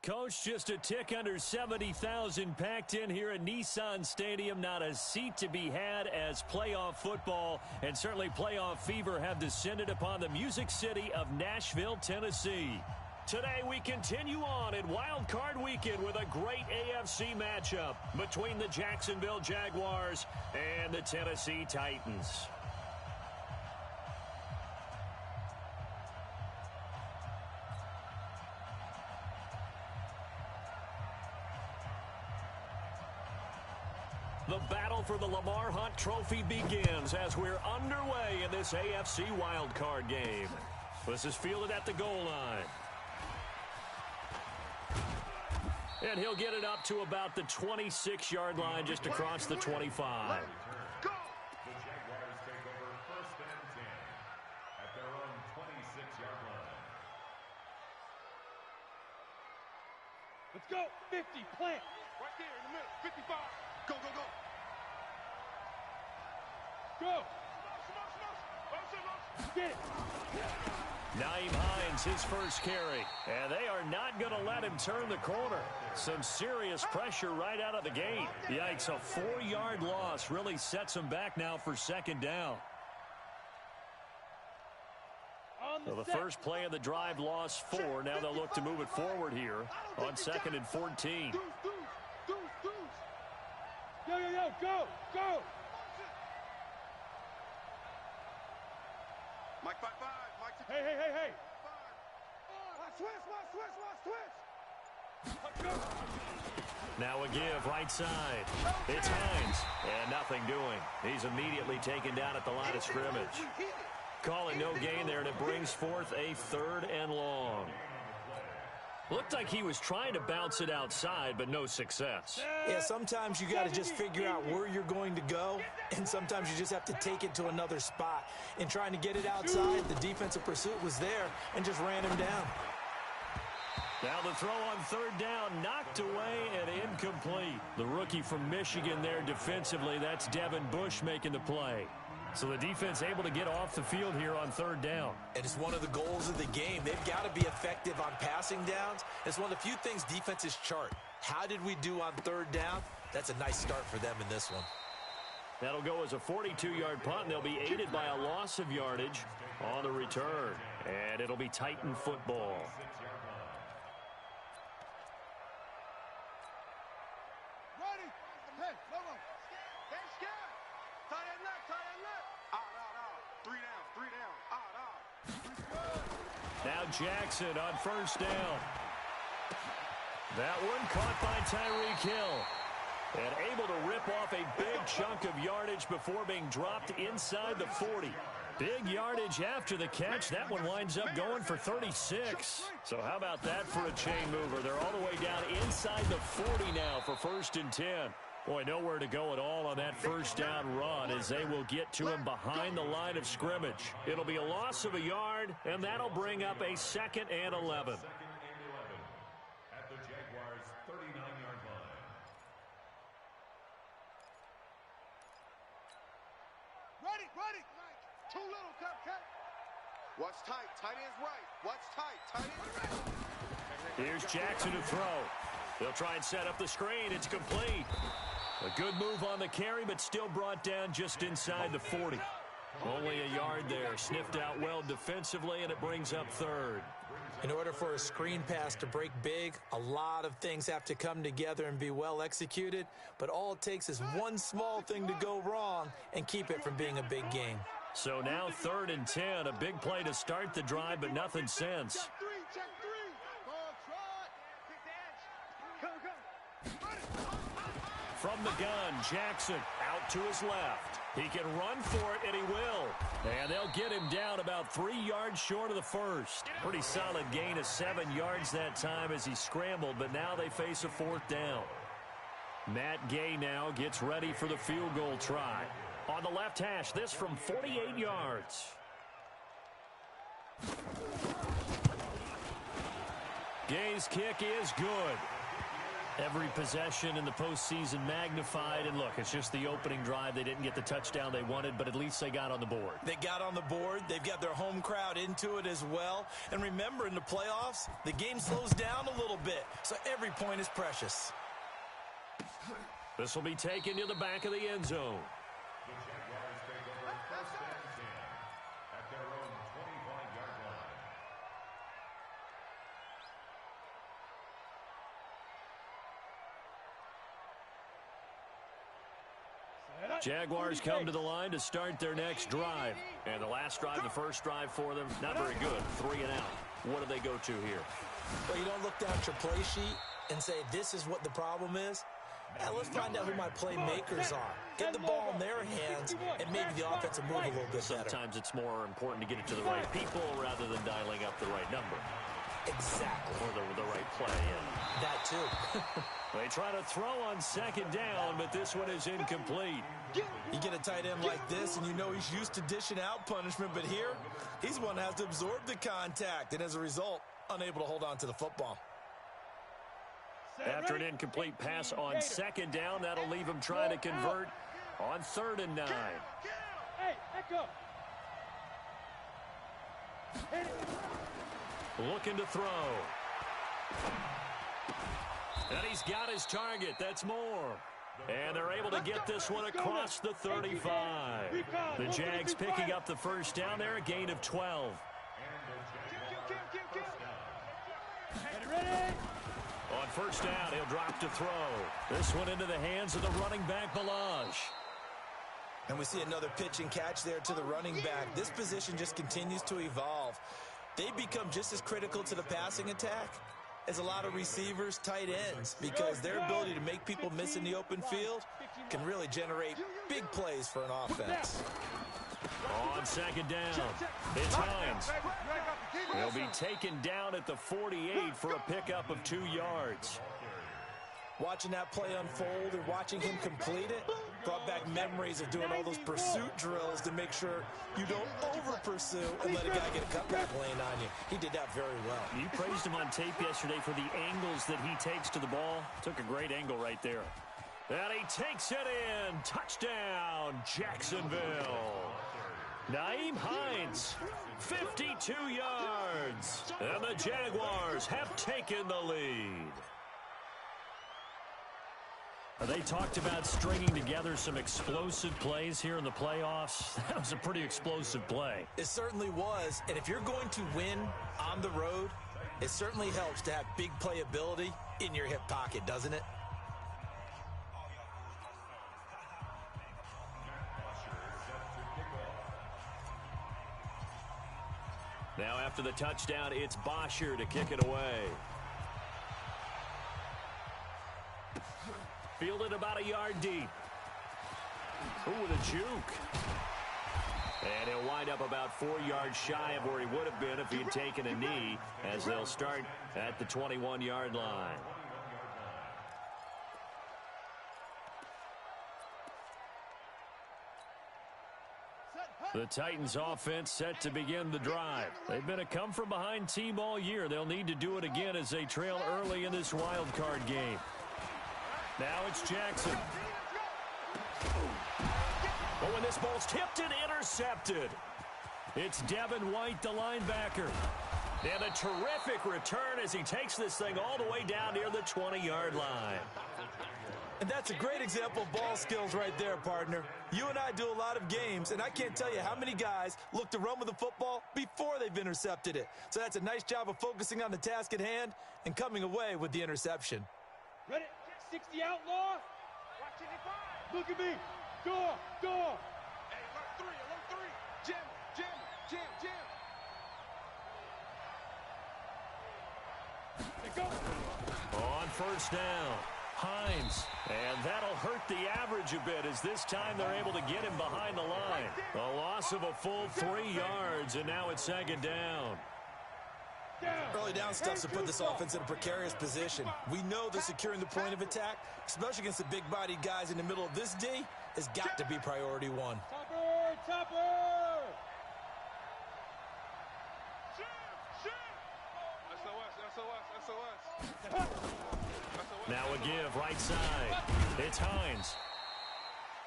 Coach, just a tick under 70,000 packed in here at Nissan Stadium. Not a seat to be had as playoff football and certainly playoff fever have descended upon the Music City of Nashville, Tennessee. Today we continue on in Wild Card Weekend with a great AFC matchup between the Jacksonville Jaguars and the Tennessee Titans. The battle for the Lamar Hunt Trophy begins as we're underway in this AFC wildcard game. This is fielded at the goal line. And he'll get it up to about the 26-yard line just across the 25. Go! The Jaguars take over 1st and 10 at their own 26-yard line. Let's go. 50, plant. Right there in the middle. 55. Go, go, go. Go. Get it. Naeem Hines, his first carry. And they are not going to let him turn the corner. Some serious pressure right out of the gate. Yikes, a 4-yard loss really sets him back now for 2nd down. So the first play of the drive lost 4. Now they'll look to move it forward here on 2nd and 14. Yo, go, go. Mike 5-5. Mike. Hey. Switch. Now a give right side. It's Hines. And nothing doing. He's immediately taken down at the line of scrimmage. Calling no gain there, and it brings forth a 3rd and long. Looked like he was trying to bounce it outside, but no success. Yeah, sometimes you got to just figure out where you're going to go, and sometimes you just have to take it to another spot. In trying to get it outside, the defensive pursuit was there and just ran him down. Now the throw on 3rd down, knocked away and incomplete. The rookie from Michigan there defensively, that's Devin Bush making the play. So the defense able to get off the field here on 3rd down. And it's one of the goals of the game. They've got to be effective on passing downs. It's one of the few things defenses chart. How did we do on 3rd down? That's a nice start for them in this one. That'll go as a 42-yard punt, and they'll be aided by a loss of yardage on the return. And it'll be Titan football. Now Jackson on 1st down. That one caught by Tyreek Hill. And able to rip off a big chunk of yardage before being dropped inside the 40. Big yardage after the catch. That one winds up going for 36. So how about that for a chain mover? They're all the way down inside the 40 now for 1st and 10. Boy, nowhere to go at all on that 1st down run as they will get to him behind the line of scrimmage. It'll be a loss of a yard, and that'll bring up a 2nd and 11. At the Jaguars' 39-yard line. Ready. Too little, cut. Watch tight. Tight end's right. Watch tight. Tight end's right. Here's Jackson to throw. They'll try and set up the screen. It's complete. A good move on the carry, but still brought down just inside the 40. Only a yard there. Sniffed out well defensively, and it brings up 3rd. In order for a screen pass to break big, a lot of things have to come together and be well executed, but all it takes is one small thing to go wrong and keep it from being a big game. So now 3rd and 10, a big play to start the drive, but nothing since. Check three. From the gun, Jackson out to his left. He can run for it, and he will. And they'll get him down about 3 yards short of the 1st. Pretty solid gain of 7 yards that time as he scrambled, but now they face a 4th down. Matt Gay now gets ready for the field goal try. On the left hash, this from 48 yards. Gay's kick is good. Every possession in the postseason magnified, and look, it's just the opening drive. They didn't get the touchdown they wanted, but at least they got on the board. They got on the board. They've got their home crowd into it as well. And remember, in the playoffs, the game slows down a little bit, so every point is precious. This will be taken to the back of the end zone. The Jaguars take over first and 10 at their own 25-yard line. Jaguars come to the line to start their next drive. And the last drive, the first drive for them, not very good. 3 and out. What do they go to here? Well, you don't look down at your play sheet and say, this is what the problem is. Let's find out who my playmakers are. Get the ball in their hands, and maybe the offense will move a little bit better. Sometimes it's more important to get it to the right people rather than dialing up the right number. Exactly. Or the right play, yeah. That too. They try to throw on second down, but this one is incomplete. You get a tight end like this, and you know he's used to dishing out punishment, but here, he's the one that has to absorb the contact, and as a result, unable to hold on to the football. After an incomplete pass on second down, that'll leave him trying to convert on 3rd and 9. Hey, echo. Looking to throw. And he's got his target. That's more. And they're able to get this one across the 35. The Jags picking up the first down there, a gain of 12. Ready? On first down, he'll drop to throw. This one into the hands of the running back, Balaj. And we see another pitch and catch there to the running back. This position just continues to evolve. They become just as critical to the passing attack as a lot of receivers, tight ends, because their ability to make people miss in the open field can really generate big plays for an offense. On second down, it's Hines. He'll be taken down at the 48 for a pickup of 2 yards. Watching that play unfold and watching him complete it brought back memories of doing all those pursuit drills to make sure you don't over-pursue and let a guy get a cutback lane on you. He did that very well. You praised him on tape yesterday for the angles that he takes to the ball. Took a great angle right there. And he takes it in. Touchdown, Jacksonville. Nyheim Hines, 52 yards. And the Jaguars have taken the lead. They talked about stringing together some explosive plays here in the playoffs. That was a pretty explosive play. It certainly was. And if you're going to win on the road, it certainly helps to have big playability in your hip pocket, doesn't it? Now after the touchdown, it's Bosher to kick it away. Fielded about a yard deep. Ooh, with a juke. And he'll wind up about 4 yards shy of where he would have been if he'd taken a knee, as they'll start at the 21-yard line. The Titans offense set to begin the drive. They've been a come-from-behind team all year. They'll need to do it again as they trail early in this wild card game. Now it's Jackson. But when this ball's tipped and intercepted, it's Devin White, the linebacker. And a terrific return as he takes this thing all the way down near the 20-yard line. And that's a great example of ball skills right there, partner. You and I do a lot of games, and I can't tell you how many guys look to run with the football before they've intercepted it. So that's a nice job of focusing on the task at hand and coming away with the interception. Ready? 60 outlaw. Look at me. Go. Hey, alert 3. Jam. Hey, go. On first down, Hines. And that'll hurt the average a bit as this time they're able to get him behind the line. A loss of a full 3 yards, and now it's second down. Early down stuffs to put this offense in a precarious position. We know that securing the point of attack, especially against the big-bodied guys in the middle of this D, has got to be priority one. Topper! SOS. Now a give right side. It's Hines.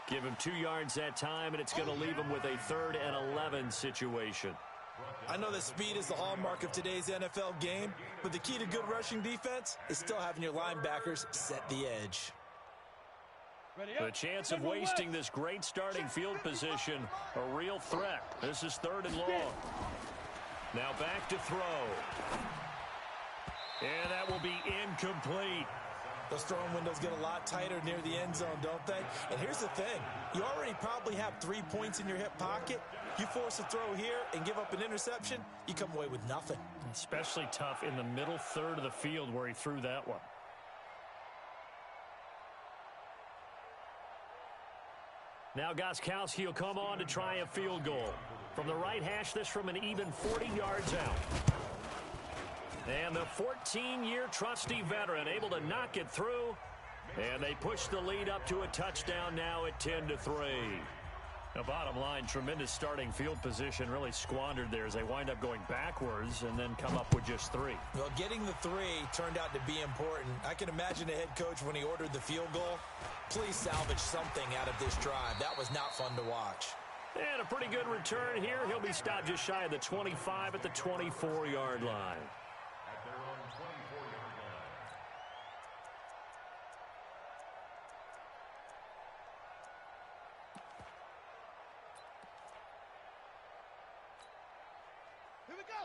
Give him 2 yards that time, and it's going to leave him with a 3rd and 11 situation. I know that speed is the hallmark of today's NFL game, but the key to good rushing defense is still having your linebackers set the edge. The chance of wasting this great starting field position, a real threat. This is 3rd and long. Now back to throw. And that will be incomplete. Those throwing windows get a lot tighter near the end zone, don't they? And here's the thing. You already probably have 3 points in your hip pocket. You force a throw here and give up an interception, you come away with nothing. Especially tough in the middle third of the field where he threw that one. Now Gostkowski will come on to try a field goal. From the right hash, this from an even 40 yards out. And the 14-year trusty veteran able to knock it through. And they push the lead up to a touchdown now at 10-3. Now, bottom line, tremendous starting field position really squandered there as they wind up going backwards and then come up with just 3. Well, getting the 3 turned out to be important. I can imagine the head coach when he ordered the field goal. Please salvage something out of this drive. That was not fun to watch. And a pretty good return here. He'll be stopped just shy of the 25 at the 24-yard line. At their own 24-yard line.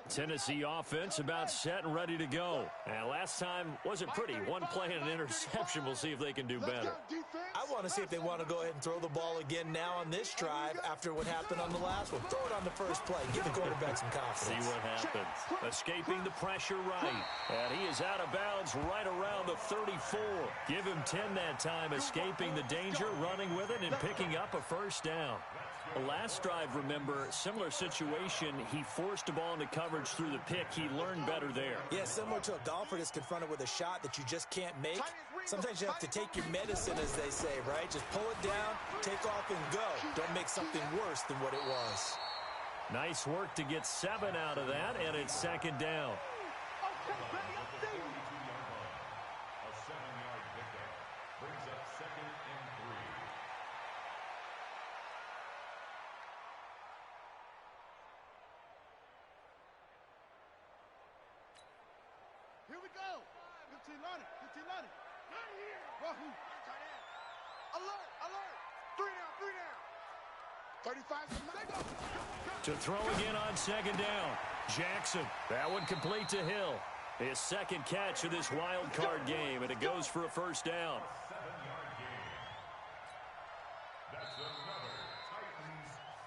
Tennessee offense about set and ready to go. And last time wasn't pretty. One play and an interception. We'll see if they can do better. I want to see if they want to go ahead and throw the ball again now on this drive after what happened on the last one. Throw it on the first play. Give the quarterback some confidence. See what happens. Escaping the pressure right. And he is out of bounds right around the 34. Give him 10 that time, escaping the danger, running with it, and picking up a first down. The last drive, remember, similar situation. He forced the ball into coverage through the pick. He learned better there. Yeah, similar to a golfer that's confronted with a shot that you just can't make. Sometimes you have to take your medicine, as they say, right? Just pull it down, take off, and go. Don't make something worse than what it was. Nice work to get 7 out of that, and it's 2nd down. A 7-yard pickup brings up 2nd and 3. Here we go. 15 Lonnie. 15 Lonnie. Not here. Wahoo. Alert, alert. 3 down, 3 down. 35. To throw again on 2nd down. Jackson. That one complete to Hill. His 2nd catch of this wild card game, and it goes for a first down. 7-yard gain. That's another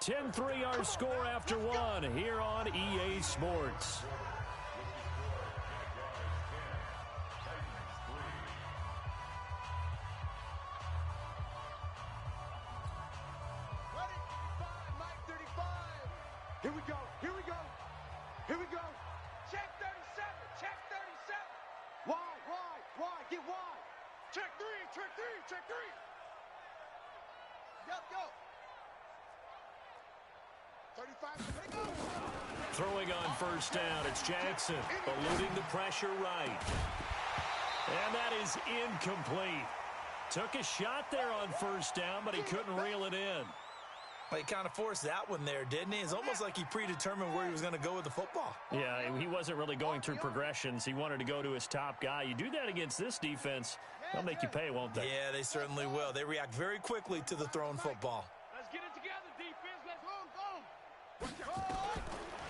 Titans. 10-3 our score after 1 here on EA Sports. Here we go, here we go, here we go. Check 37. Check 37. Wide, get wide. Check 3. Check 3. Check 3. Go. 35, go. Throwing on first down, it's Jackson, eluding the pressure right. And that is incomplete. Took a shot there on first down, but he couldn't reel it in. Well, he kind of forced that one there, didn't he? It's almost like he predetermined where he was going to go with the football. Yeah, he wasn't really going through progressions. He wanted to go to his top guy. You do that against this defense, they'll make you pay, won't they? Yeah, they certainly will. They react very quickly to the thrown football. Let's get it together, defense. Let's go.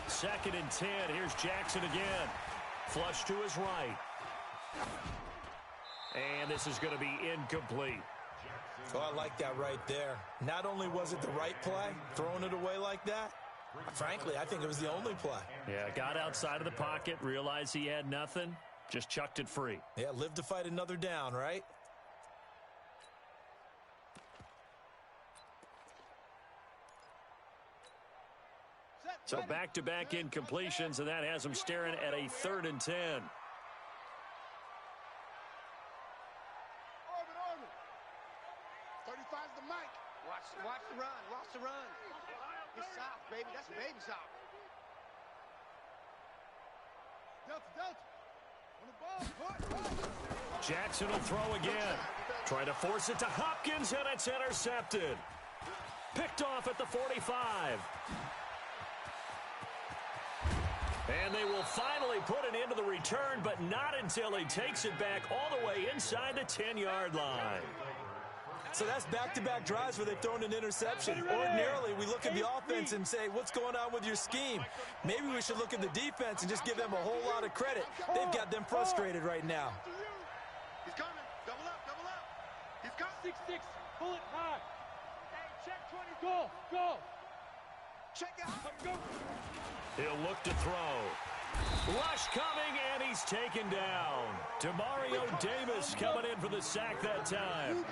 2nd and 10. Here's Jackson again. Flush to his right. And this is going to be incomplete. Oh, I like that right there. Not only was it the right play, throwing it away like that, frankly, I think it was the only play. Yeah, got outside of the pocket, realized he had nothing, just chucked it free. Yeah, live to fight another down, right? So back-to-back incompletions, and that has him staring at a 3rd and 10. Orbit. 35's the mic. Watch the run. Watch the run. It's soft, baby. That's baby soft. Delta. Jackson will throw again. Trying to force it to Hopkins, and it's intercepted. Picked off at the 45. And they will finally put it into the return, but not until he takes it back all the way inside the 10-yard line. So that's back-to-back drives where they've thrown an interception. Ordinarily, we look at the offense and say, what's going on with your scheme? Maybe we should look at the defense and just give them a whole lot of credit. They've got them frustrated right now. He's coming. Double up, double up. He's coming. 6-6. Pull it high. Hey, check 20. Go, go. Check out. Go. He'll look to throw. Rush coming, and he's taken down. Demario Davis coming in for the sack that time.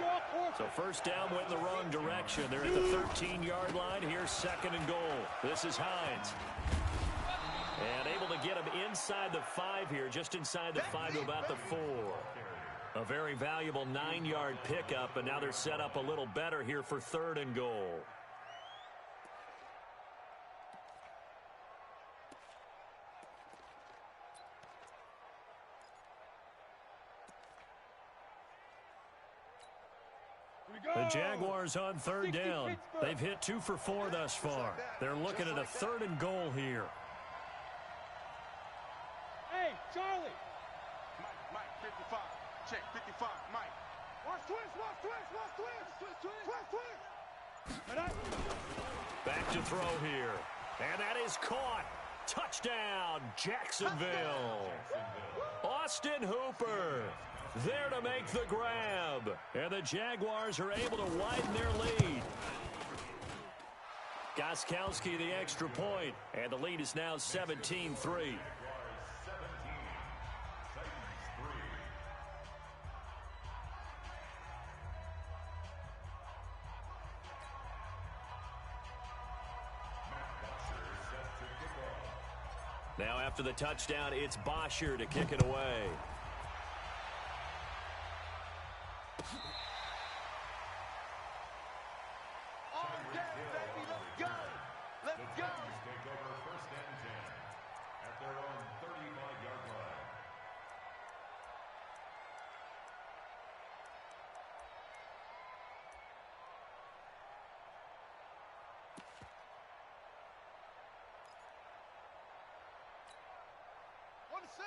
So first down went in the wrong direction. They're at the 13-yard line. Here's second and goal. This is Hines. And able to get him inside the 5 here, just inside the 5 to about the 4. A very valuable 9-yard pickup, and now they're set up a little better here for third and goal. The Jaguars on third down. They've hit 2 for 4 thus far. They're looking at a third and goal here. Hey, Charlie. Mike, 55. Check, 55. Mike. Watch twist, watch twist, watch twist. Twist. Back to throw here. And that is caught. Touchdown, Jacksonville. Austin Hooper there to make the grab. And the Jaguars are able to widen their lead. Gostkowski the extra point. And the lead is now 17-3. Now after the touchdown, it's Bosher to kick it away.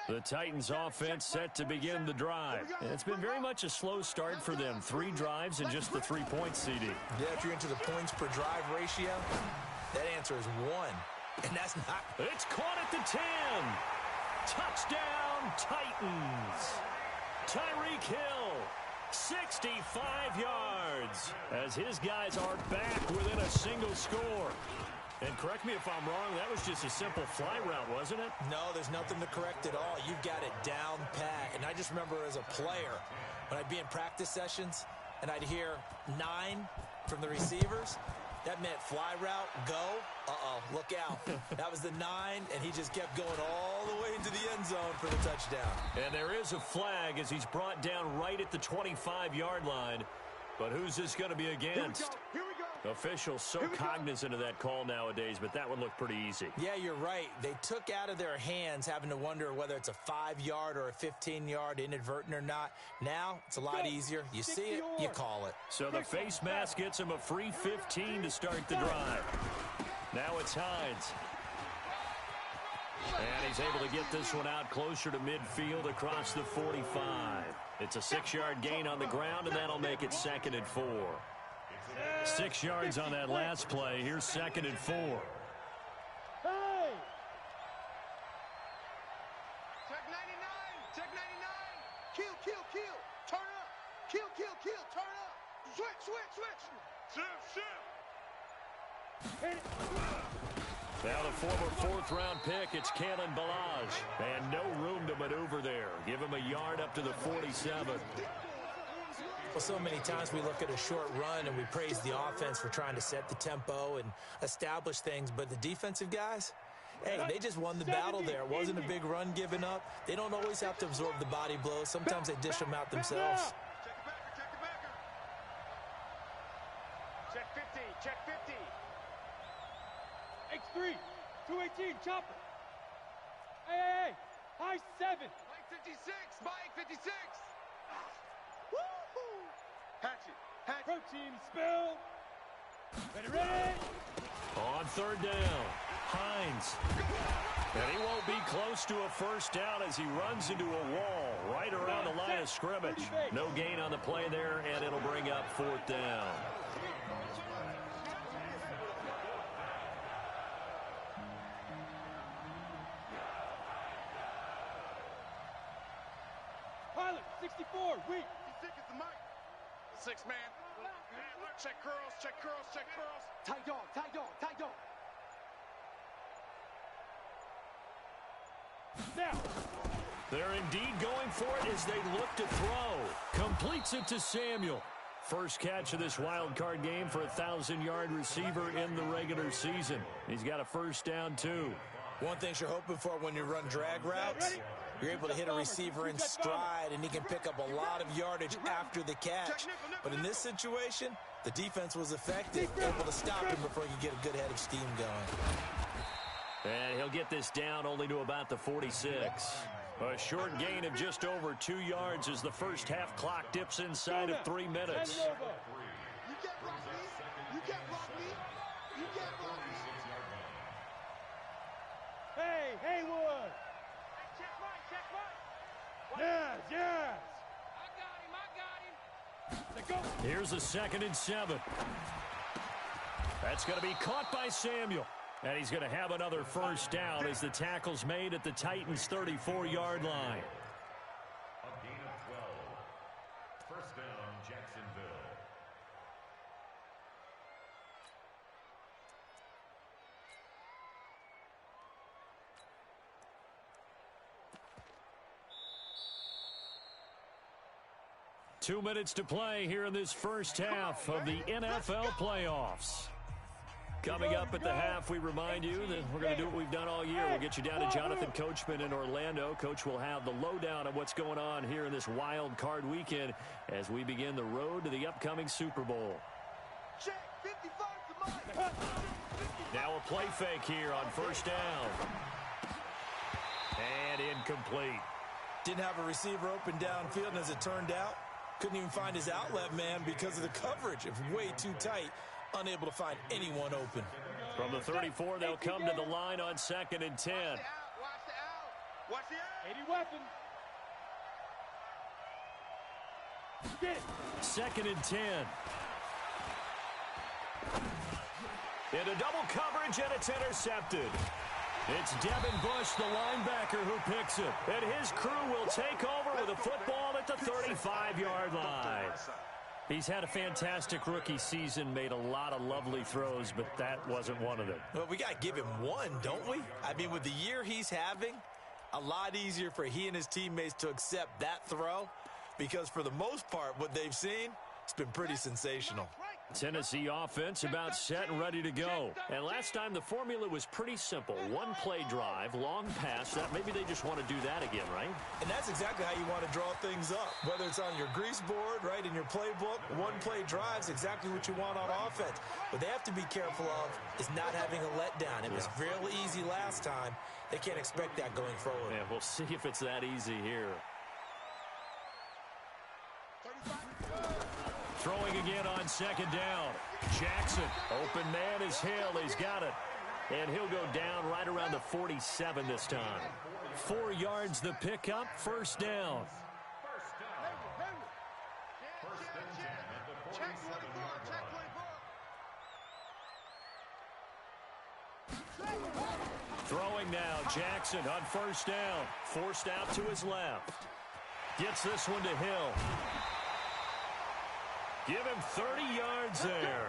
The Titans offense set to begin the drive. And it's been very much a slow start for them. 3 drives and just the 3-point CD. Yeah, if you're into the points per drive ratio, that answer is 1. And that's not... It's caught at the 10. Touchdown, Titans. Tyreek Hill, 65 yards. As his guys are back within a single score. And correct me if I'm wrong, that was just a simple fly route, wasn't it? No, there's nothing to correct at all. You've got it down pat. And I just remember as a player, when I'd be in practice sessions and I'd hear 9 from the receivers, that meant fly route, go, look out. That was the 9, and he just kept going all the way into the end zone for the touchdown. And there is a flag as he's brought down right at the 25-yard line. But who's this going to be against? Here we go. Officials so cognizant of that call nowadays, but that one looked pretty easy. Yeah, you're right. They took out of their hands having to wonder whether it's a 5-yard or a 15-yard inadvertent or not. Now, it's a lot easier. You see it, you call it. So the face mask gets him a free 15 to start the drive. Now it's Hines. And he's able to get this one out closer to midfield across the 45. It's a 6-yard gain on the ground, and that'll make it 2nd and 4. 6 yards on that last play. Here's 2nd and 4. Hey! Check 99. Check 99. Kill. Turn up. Kill. Turn up. Switch. Shift. Now the former 4th-round pick, it's Kalen Ballage. And no room to maneuver there. Give him a yard up to the 47. Well, so many times we look at a short run and we praise the offense for trying to set the tempo and establish things, but the defensive guys, hey, they just won the battle there. It wasn't a big run given up. They don't always have to absorb the body blows. Sometimes they dish them out themselves. Check 50. Check 50. X3. 218. Chopper. Hey. High 7. 56. Mike 56. Woo-hoo. Hatchet. Protein spill. Ready. On third down, Hines. And he won't be close to a first down as he runs into a wall right around the line of scrimmage. No gain on the play there, and it'll bring up fourth down. Pilot, 64, weak. He's sick as the mic. 6 man. Check curls, check curls, check curls. Tight dog, tight dog, tight dog. Now. They're indeed going for it as they look to throw. Completes it to Samuel. First catch of this wild card game for a 1,000-yard receiver in the regular season. He's got a first down, too. One thing you're hoping for when you run drag routes, you're able to hit a receiver in stride, and he can pick up a lot of yardage after the catch. But in this situation, the defense was effective, able to stop him before he could get a good head of steam going. And he'll get this down only to about the 46. A short gain of just over 2 yards as the first half clock dips inside of 3 minutes. You can't block me. You can't block me. You can't block me. Hey, Haywood. Check right. Yes. I got him. Let go. Here's a 2nd and 7. That's going to be caught by Samuel. And he's going to have another first down as the tackle's made at the Titans' 34-yard line. A gain of 12. First down, Jacksonville. Two minutes to play here in this first half of the NFL playoffs. Coming up at the half, we remind you that we're going to do what we've done all year. We'll get you down to Jonathan Coachman in Orlando. Coach will have the lowdown of what's going on here in this wild card weekend as we begin the road to the upcoming Super Bowl. Check 55 to Mike. Now a play fake here on first down. And incomplete. Didn't have a receiver open downfield, and as it turned out, couldn't even find his outlet man because of the coverage. It was way too tight. Unable to find anyone open. From the 34, they'll come to the line on 2nd and 10. Watch the out. Watch the out. 80 weapon. Get it. 2nd and 10. Into double coverage, and it's intercepted. It's Devin Bush, the linebacker, who picks it. And his crew will take over with a football at the 35-yard line. He's had a fantastic rookie season, made a lot of lovely throws, but that wasn't one of them. Well, we got to give him one, don't we? I mean, with the year he's having, a lot easier for he and his teammates to accept that throw because for the most part, what they've seen, it's been pretty sensational. Tennessee offense about set and ready to go. And last time the formula was pretty simple. One play drive, long pass. That maybe they just want to do that again, right? And that's exactly how you want to draw things up. Whether it's on your grease board, right, in your playbook, one play drive's exactly what you want on offense. What they have to be careful of is not having a letdown. It was real easy last time. They can't expect that going forward. Yeah, we'll see if it's that easy here. Throwing again on 2nd down. Jackson, open man is Hill. He's got it. And he'll go down right around the 47 this time. 4 yards the pickup, first down. Check 24. Throwing now, Jackson on first down. Forced out to his left. Gets this one to Hill. Give him 30 yards there.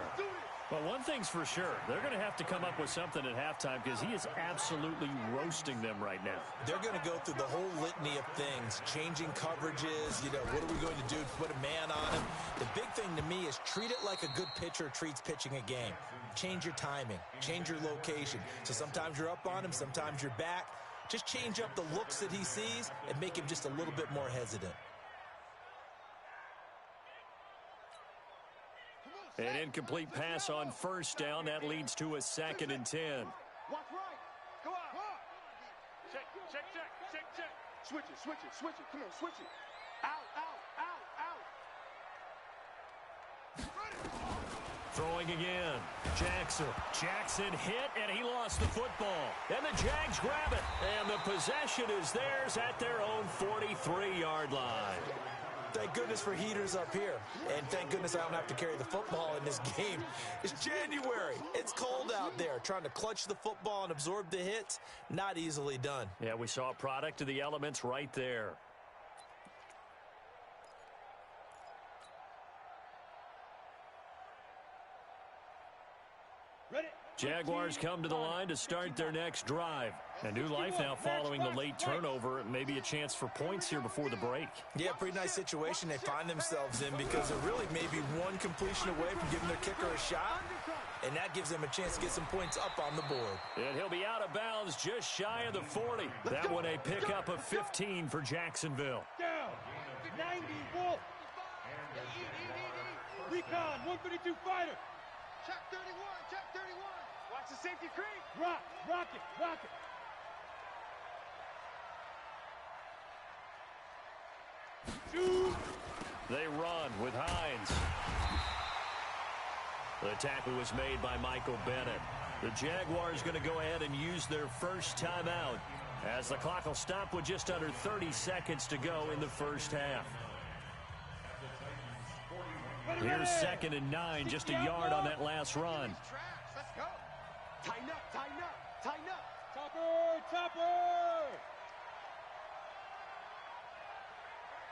But one thing's for sure, they're going to have to come up with something at halftime because he is absolutely roasting them right now. They're going to go through the whole litany of things, changing coverages, what are we going to do to put a man on him? The big thing to me is treat it like a good pitcher treats pitching a game. Change your timing, change your location. So sometimes you're up on him, sometimes you're back. Just change up the looks that he sees and make him just a little bit more hesitant. An incomplete pass on first down. That leads to a 2nd and 10. Watch right. Go out. Check. Switch it, switch it, switch it. Come on, switch it. Out, out, out, out. Throwing again. Jackson hit, and he lost the football. And the Jags grab it. And the possession is theirs at their own 43-yard line. Thank goodness for heaters up here. And thank goodness I don't have to carry the football in this game. It's January. It's cold out there. Trying to clutch the football and absorb the hits, not easily done. Yeah, we saw a product of the elements right there. Jaguars come to the line to start their next drive. A new life now following the late turnover. Maybe a chance for points here before the break. Yeah, pretty nice situation they find themselves in because they're really maybe one completion away from giving their kicker a shot. And that gives them a chance to get some points up on the board. And he'll be out of bounds just shy of the 40. That one a pickup of 15 for Jacksonville. Down. 90, Wolf. Recon, 132 fighter. Check 31, check 31. Watch the safety creep. Rock it. Shoot. They run with Hines. The tackle was made by Michael Bennett. The Jaguars going to go ahead and use their first timeout as the clock will stop with just under 30 seconds to go in the first half. Here's 2nd and 9, just a yard on that last run. Let's go. Tighten up. Topper.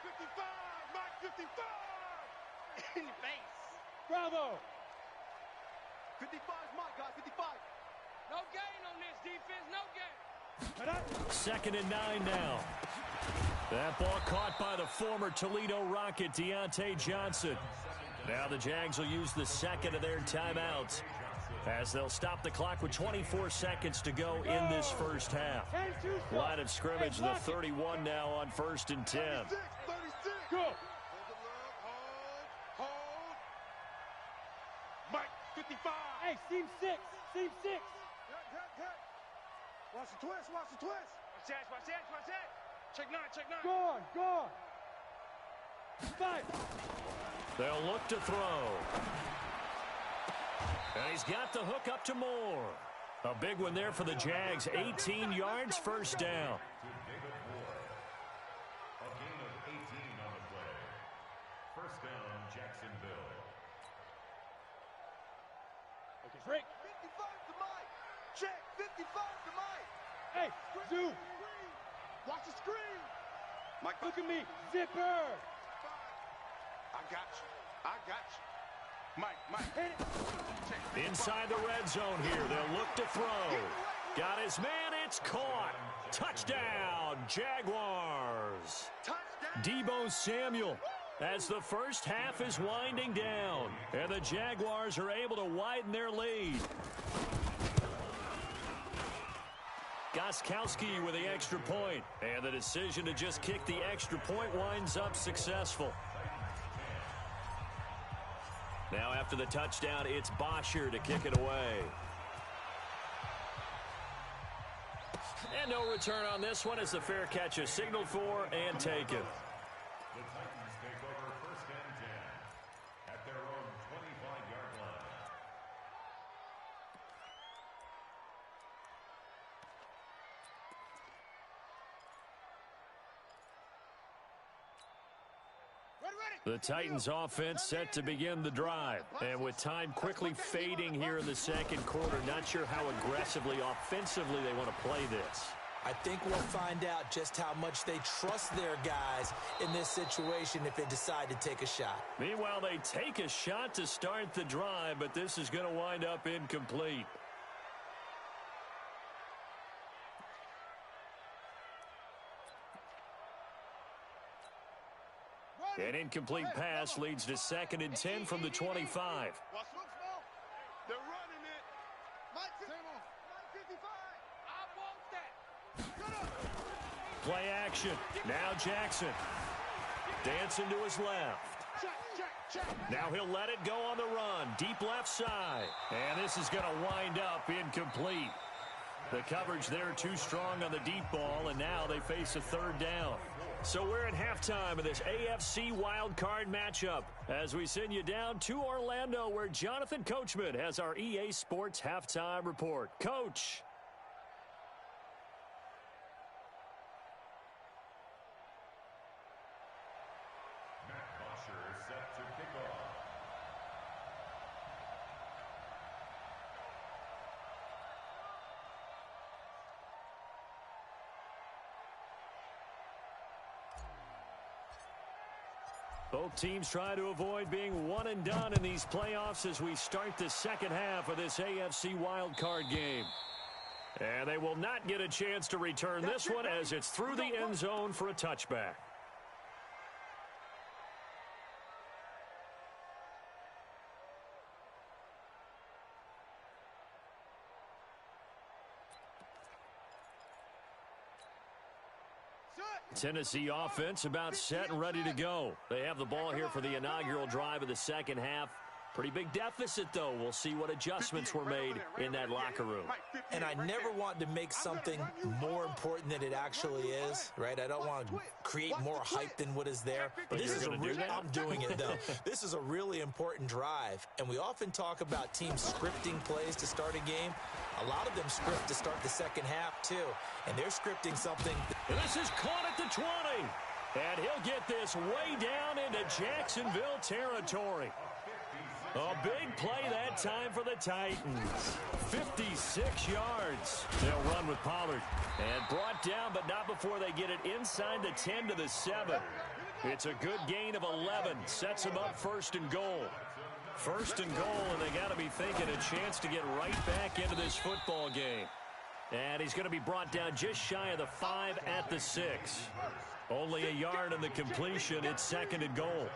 55, Mike 55. In your face. Bravo. 55 is Mike, guys, 55. No gain on this defense, no gain. 2nd and 9 now. That ball caught by the former Toledo Rocket, Deontay Johnson. Now the Jags will use the second of their timeouts as they'll stop the clock with 24 seconds to go in this first half. Line of scrimmage, the 31 now on 1st and 10. 36. Go. Hold. Mike 55. Hey, seam 6. Hit. Watch the twist. Watch that. Check 9. Gone. 5. They'll look to throw. And he's got the hook up to Moore. A big one there for the Jags. 18 yards, first down. A gain of 18 on the play. First down, Jacksonville. Okay, Frank. 55 to Mike. Check 55 to Mike. Hey, Zoo. Watch the screen. Mike, Look at me. Zipper. I got you. Mike. Hit it. Inside the red zone here. They'll look to throw. Got his man. It's caught. Touchdown, Jaguars. Touchdown. Deebo Samuel as the first half is winding down. And the Jaguars are able to widen their lead. Gostkowski with the extra point. And the decision to just kick the extra point winds up successful. Now after the touchdown, it's Bosher to kick it away. And no return on this one as the fair catch is signaled for and taken. The Titans take over 1st and 10 at their own 25-yard line. The Titans offense set to begin the drive. And with time quickly fading here in the second quarter, not sure how aggressively, offensively they want to play this. I think we'll find out just how much they trust their guys in this situation if they decide to take a shot. Meanwhile, they take a shot to start the drive, but this is going to wind up incomplete. An incomplete pass leads to 2nd and 10 from the 25. They're running it. Mike 55. I want that. Play action. Now Jackson. Dancing to his left. Now he'll let it go on the run. Deep left side. And this is going to wind up incomplete. The coverage there too strong on the deep ball, and now they face a third down. So we're at halftime of this AFC wildcard matchup as we send you down to Orlando, where Jonathan Coachman has our EA Sports halftime report. Coach. Both teams try to avoid being one and done in these playoffs as we start the second half of this AFC wildcard game. And they will not get a chance to return this one as it's through the end zone for a touchback. Tennessee offense about set and ready to go. They have the ball here for the inaugural drive of the second half. Pretty big deficit, though. We'll see what adjustments were made in that locker room. And I never want to make something more important than it actually is, right? I don't want to create more hype than what is there. But this is I'm doing it, though. This is a really important drive. And we often talk about teams scripting plays to start a game. A lot of them script to start the second half, too. And they're scripting something. This is caught at the 20. And he'll get this way down into Jacksonville territory. A big play that time for the Titans. 56 yards. They'll run with Pollard. And brought down, but not before they get it inside the 10 to the 7. It's a good gain of 11. Sets them up first and goal. First and goal, and they got to be thinking a chance to get right back into this football game. And he's going to be brought down just shy of the 5 at the 6. Only a yard on the completion. It's second and goal.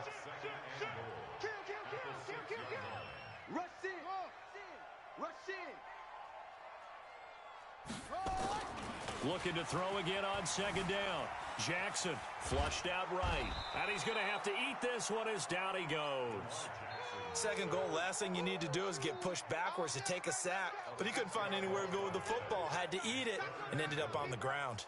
Looking to throw again on second down. Jackson flushed out right. And he's going to have to eat this one as down he goes. Second goal, last thing you need to do is get pushed backwards to take a sack. But he couldn't find anywhere to go with the football. Had to eat it and ended up on the ground.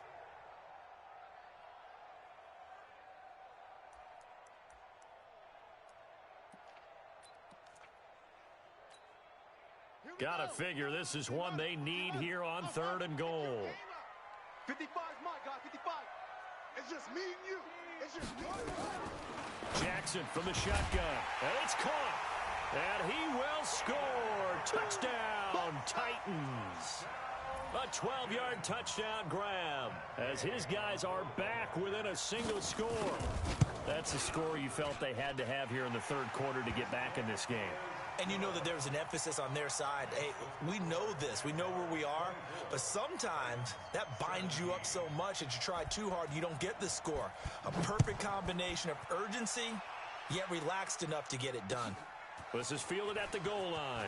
Gotta figure this is one they need here on third and goal. 55 is my guy, 55. It's just me and you. It's just me and you. Jackson from the shotgun. And it's caught. And he will score. Touchdown, Titans. A 12-yard touchdown grab as his guys are back within a single score. That's the score you felt they had to have here in the third quarter to get back in this game. And you know that there's an emphasis on their side. Hey, we know this. We know where we are. But sometimes that binds you up so much that you try too hard, you don't get the score. A perfect combination of urgency, yet relaxed enough to get it done. This is fielded at the goal line.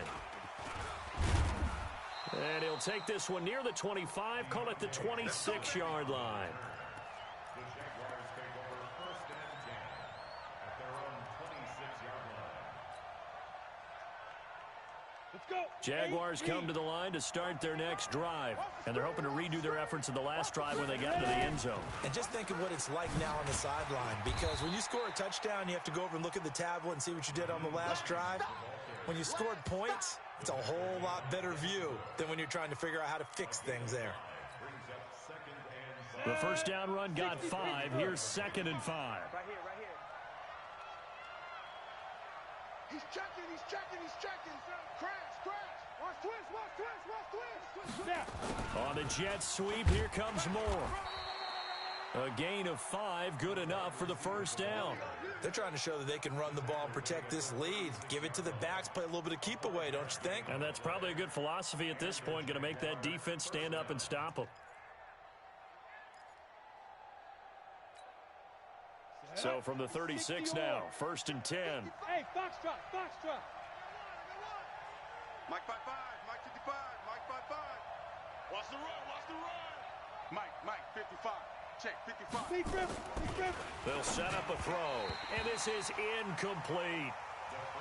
And he'll take this one near the 25, call it the 26-yard line. Jaguars come to the line to start their next drive, and they're hoping to redo their efforts in the last drive when they got into the end zone. And just think of what it's like now on the sideline, because when you score a touchdown, you have to go over and look at the tablet and see what you did on the last drive. When you scored points, it's a whole lot better view than when you're trying to figure out how to fix things there. The first down run got 5. Here's second and 5. Right here. He's checking. Crash. Watch twist. On the jet sweep, here comes more. A gain of 5, good enough for the first down. They're trying to show that they can run the ball and protect this lead. Give it to the backs, play a little bit of keep away, don't you think? And that's probably a good philosophy at this point, going to make that defense stand up and stop them. So from the 36 now, first and 10. Hey, Foxtrot. Mike 55, Mike 55, Mike 55. Watch the run. Mike 55. Check 55. Big rip. They'll set up a throw, and this is incomplete.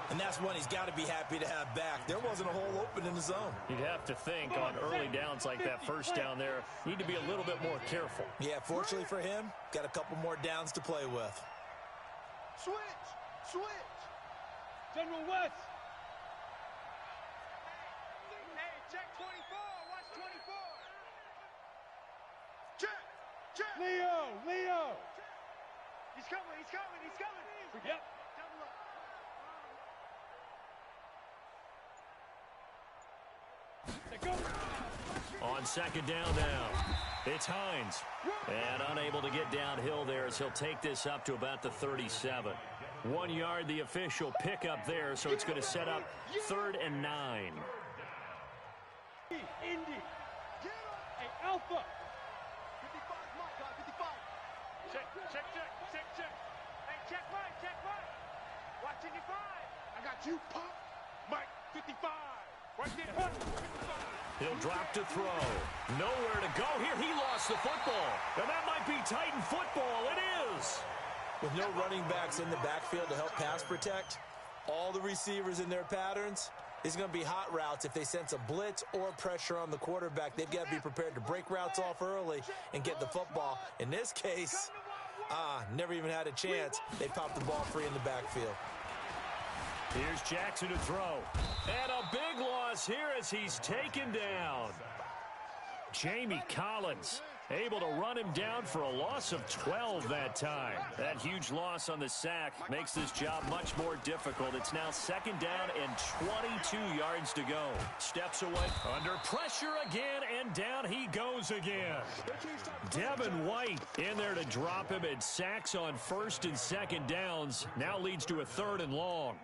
And that's one he's got to be happy to have back. There wasn't a hole open in the zone. You'd have to think on early downs like that first down there, need to be a little bit more careful. Yeah, fortunately for him, got a couple more downs to play with. Switch! General West. Hey, check 24. Watch 24. Check! Leo. He's coming. Yep. Double up. On second down now, it's Hines. And unable to get downhill there as he'll take this up to about the 37. 1 yard, the official pickup there, so it's going to set up 3rd and 9. Indy. Hey, Alpha. 55 is my guy, 55. Check. Hey, check right. Watch 55. I got you, Pop. Mike, 55. Right there. 55. He'll drop to throw. Nowhere to go here. He lost the football. And that might be Titan football. It is. With no running backs in the backfield to help pass protect, all the receivers in their patterns, it's going to be hot routes. If they sense a blitz or pressure on the quarterback, they've got to be prepared to break routes off early and get the football. In this case, never even had a chance. They popped the ball free in the backfield. Here's Jackson to throw. And a big loss here as he's taken down. Jamie Collins able to run him down for a loss of 12 that time. That huge loss on the sack makes this job much more difficult. It's now 2nd down and 22 yards to go. Steps away. Under pressure again, and down he goes again. Devin White in there to drop him, and sacks on 1st and 2nd downs. Now leads to a 3rd and long.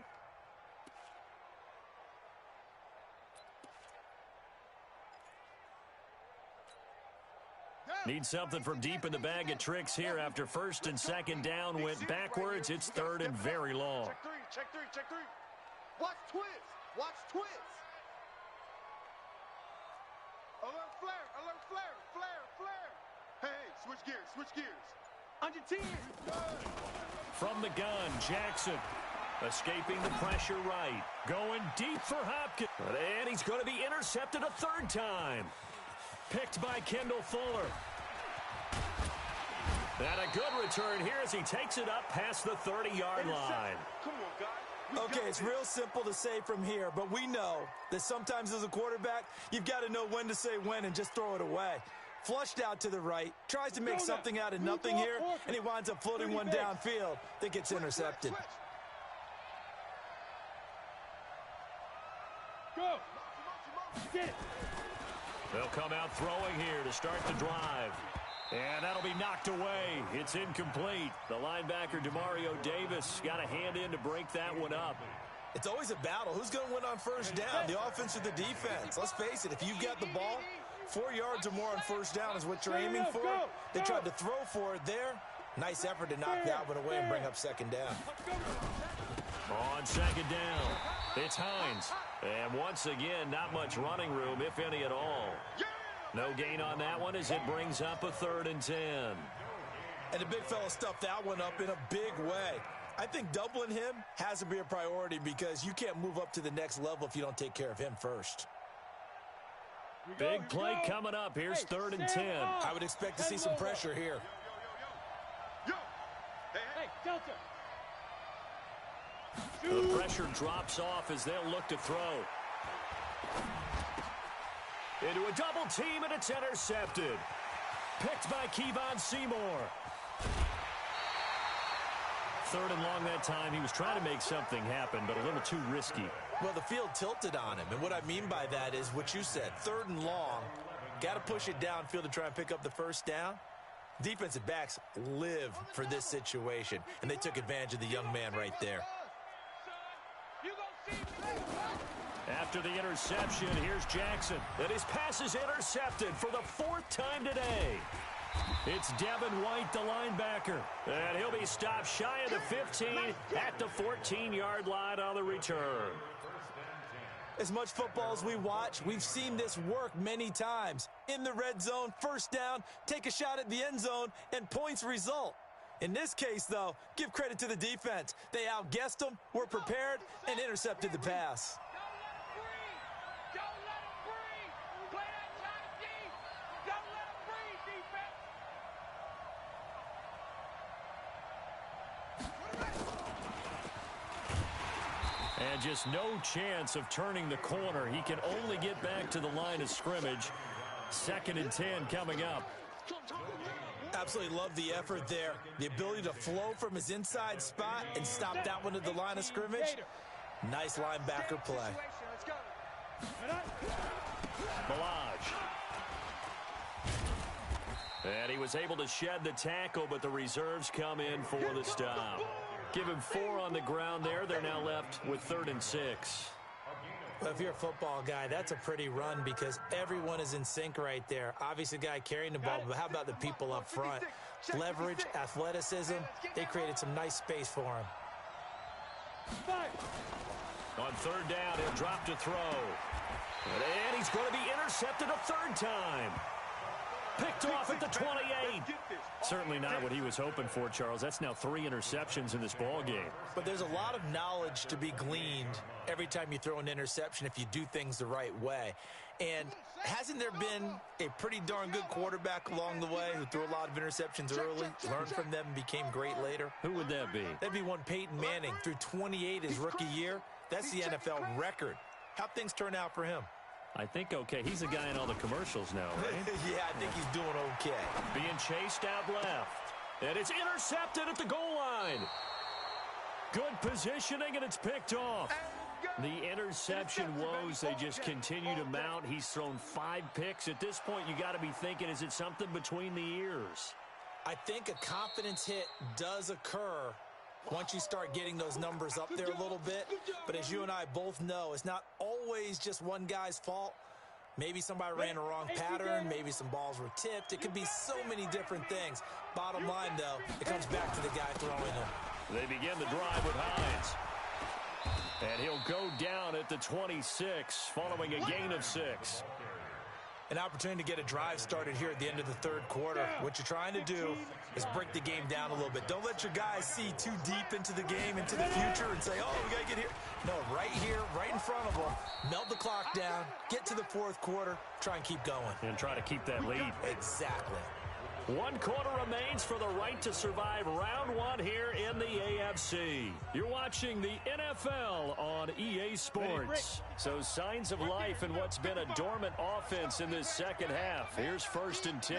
Need something from deep in the bag of tricks here after 1st and 2nd down went backwards. It's 3rd and very long. Check three. Watch twist. Alert flare. Hey, switch gears. Under 10. From the gun, Jackson escaping the pressure right. Going deep for Hopkins. And he's going to be intercepted a 3rd time. Picked by Kendall Fuller. And a good return here as he takes it up past the 30-yard line. Come on, guys. Okay, it's real simple to say from here, but we know that sometimes as a quarterback, you've got to know when to say when and just throw it away. Flushed out to the right, tries to make something out of nothing here, and he winds up floating one downfield that gets intercepted. Go. Get it. They'll come out throwing here to start the drive. And that'll be knocked away. It's incomplete. The linebacker, Demario Davis, got a hand in to break that one up. It's always a battle. Who's going to win on 1st down, the offense or the defense? Let's face it, if you've got the ball, 4 yards or more on 1st down is what you're aiming for. They tried to throw for it there. Nice effort to knock that one away and bring up 2nd down. On 2nd down, it's Hines. And once again, not much running room, if any at all. No gain on that one as it brings up a 3rd and 10. And the big fella stuffed that one up in a big way. I think doubling him has to be a priority because you can't move up to the next level if you don't take care of him first. Big play coming up. Here's 3rd and 10. I would expect to see some pressure here. Hey, Delta. The pressure drops off as they'll look to throw. Into a double team, and it's intercepted. Picked by Kevon Seymour. 3rd and long that time. He was trying to make something happen, but a little too risky. Well, the field tilted on him, and what I mean by that is what you said. 3rd and long. Got to push it downfield to try and pick up the 1st down. Defensive backs live for this situation, and they took advantage of the young man right there. After the interception, here's Jackson. And his pass is intercepted for the 4th time today. It's Devin White, the linebacker. And he'll be stopped shy of the 15 at the 14-yard line on the return. As much football as we watch, we've seen this work many times. In the red zone, 1st down, take a shot at the end zone, and points result. In this case, though, give credit to the defense. They outguessed them, were prepared, and intercepted the pass. And just no chance of turning the corner. He can only get back to the line of scrimmage. 2nd and 10 coming up. Absolutely love the effort there. The ability to flow from his inside spot and stop that one at the line of scrimmage. Nice linebacker play. Balaj. And he was able to shed the tackle, but the reserves come in for the stop. Give him 4 on the ground there. They're now left with 3rd and 6. Well, if you're a football guy, that's a pretty run because everyone is in sync right there. Obviously, the guy carrying the ball, but how about the people up front? Leverage, athleticism, they created some nice space for him. On 3rd down, he'll drop to throw. And he's going to be intercepted a 3rd time. Picked off at the 28. Certainly not what he was hoping for, Charles. That's now 3 interceptions in this ball game. But there's a lot of knowledge to be gleaned every time you throw an interception if you do things the right way. And hasn't there been a pretty darn good quarterback along the way who threw a lot of interceptions early, learned from them, and became great later? Who would that be? That'd be one Peyton Manning. Threw 28 his rookie year. That's the NFL record. How'd things turn out for him? I think okay. He's the guy in all the commercials now, right? Yeah, I think he's doing okay. Being chased out left. And it's intercepted at the goal line. Good positioning, and it's picked off. The interception woes, they just continue to mount. He's thrown 5 picks. At this point, you got to be thinking, is it something between the ears? I think a confidence hit does occur once you start getting those numbers up there a little bit. But as you and I both know, it's not always just one guy's fault. Maybe somebody ran a wrong pattern. Maybe some balls were tipped. It could be so many different things. Bottom line, though, it comes back to the guy throwing them. They begin the drive with Hines. And he'll go down at the 26, following a gain of 6. An opportunity to get a drive started here at the end of the 3rd quarter. What you're trying to do is break the game down a little bit. Don't let your guys see too deep into the game, into the future, and say, oh, we got to get here. No, right here, right in front of them. Melt the clock down, get to the 4th quarter, try and keep going. And try to keep that lead. Exactly. 1 quarter remains for the right to survive round 1 here in the AFC. You're watching the NFL on EA Sports. So signs of life in what's been a dormant offense in this 2nd half. Here's 1st and 10.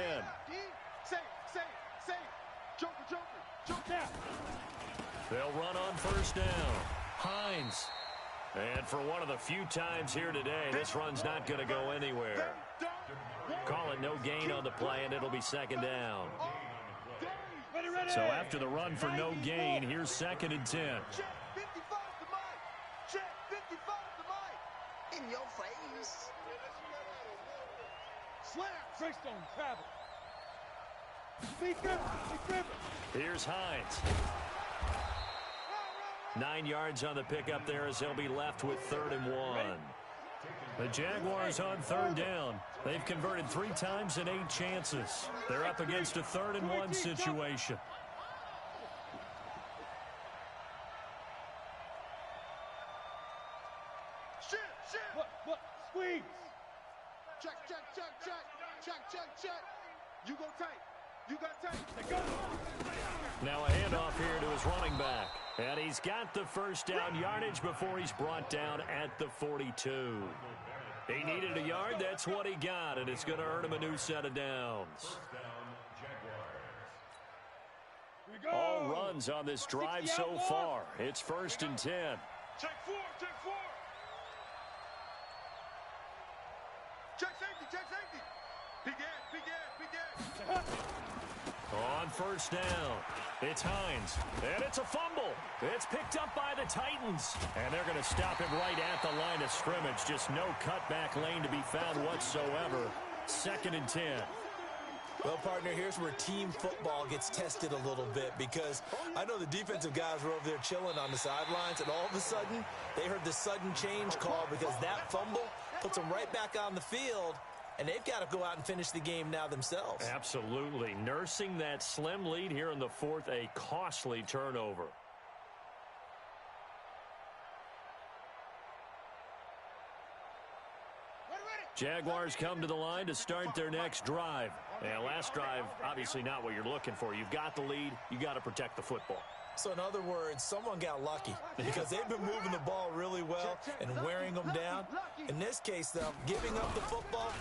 They'll run on 1st down. Hines. And for one of the few times here today, this run's not going to go anywhere. Call it no gain on the play, and it'll be 2nd down. So after the run for no gain, here's 2nd and 10. Check 55 to Mike. Check 55 to Mike. In your face. Slam. Greystone, travel. Be driven. Here's Hines. 9 yards on the pickup there as they'll be left with 3rd and 1. The Jaguars on 3rd down. They've converted 3 times in 8 chances. They're up against a 3rd and 1 situation. What? Squeeze. Check. You go tight. You got tight. Now a handoff here to his running back. And he's got the 1st down yardage before he's brought down at the 42. He needed a yard. That's what he got, and it's going to earn him a new set of downs. All runs on this drive so far. It's 1st and 10. Check 4. Check safety. Big end. On 1st down, it's Hines, and it's a fumble. It's picked up by the Titans, and they're going to stop him right at the line of scrimmage. Just no cutback lane to be found whatsoever. 2nd and 10. Well, partner, here's where team football gets tested a little bit because I know the defensive guys were over there chilling on the sidelines, and all of a sudden, they heard the sudden change call because that fumble puts them right back on the field. and they've got to go out and finish the game now themselves. Absolutely. Nursing that slim lead here in the fourth, a costly turnover. Jaguars come to the line to start their next drive. And last drive, obviously not what you're looking for. You've got the lead. You got to protect the football. So in other words, someone got lucky because they've been moving the ball really well and wearing them down. In this case, though, giving up the football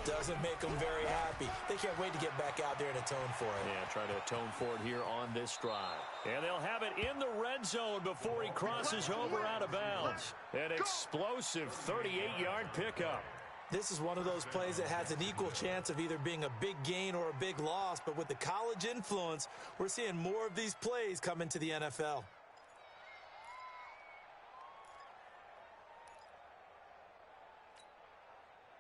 doesn't make them very happy. They can't wait to get back out there and atone for it. Yeah, try to atone for it here on this drive. And they'll have it in the red zone before he crosses over out of bounds. An explosive 38-yard pickup. This is one of those plays that has an equal chance of either being a big gain or a big loss, but with the college influence, we're seeing more of these plays come into the NFL.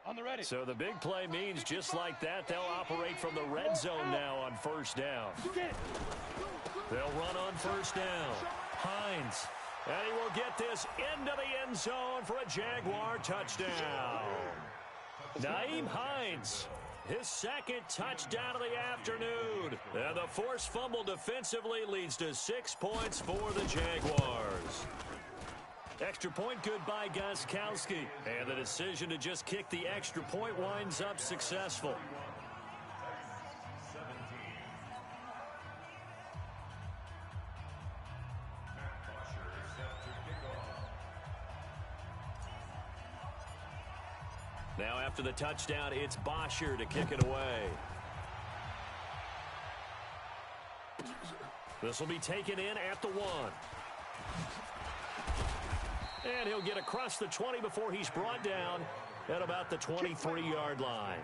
On the ready. So the big play means just like that, they'll operate from the red zone now on first down. They'll run on first down. Hines. And he will get this into the end zone for a Jaguar touchdown. Nyheim Hines, his second touchdown of the afternoon. And the forced fumble defensively leads to 6 points for the Jaguars. Extra point good by Gostkowski. And the decision to just kick the extra point winds up successful. Now after the touchdown, it's Bosher to kick it away. This will be taken in at the 1. And he'll get across the 20 before he's brought down at about the 23-yard line.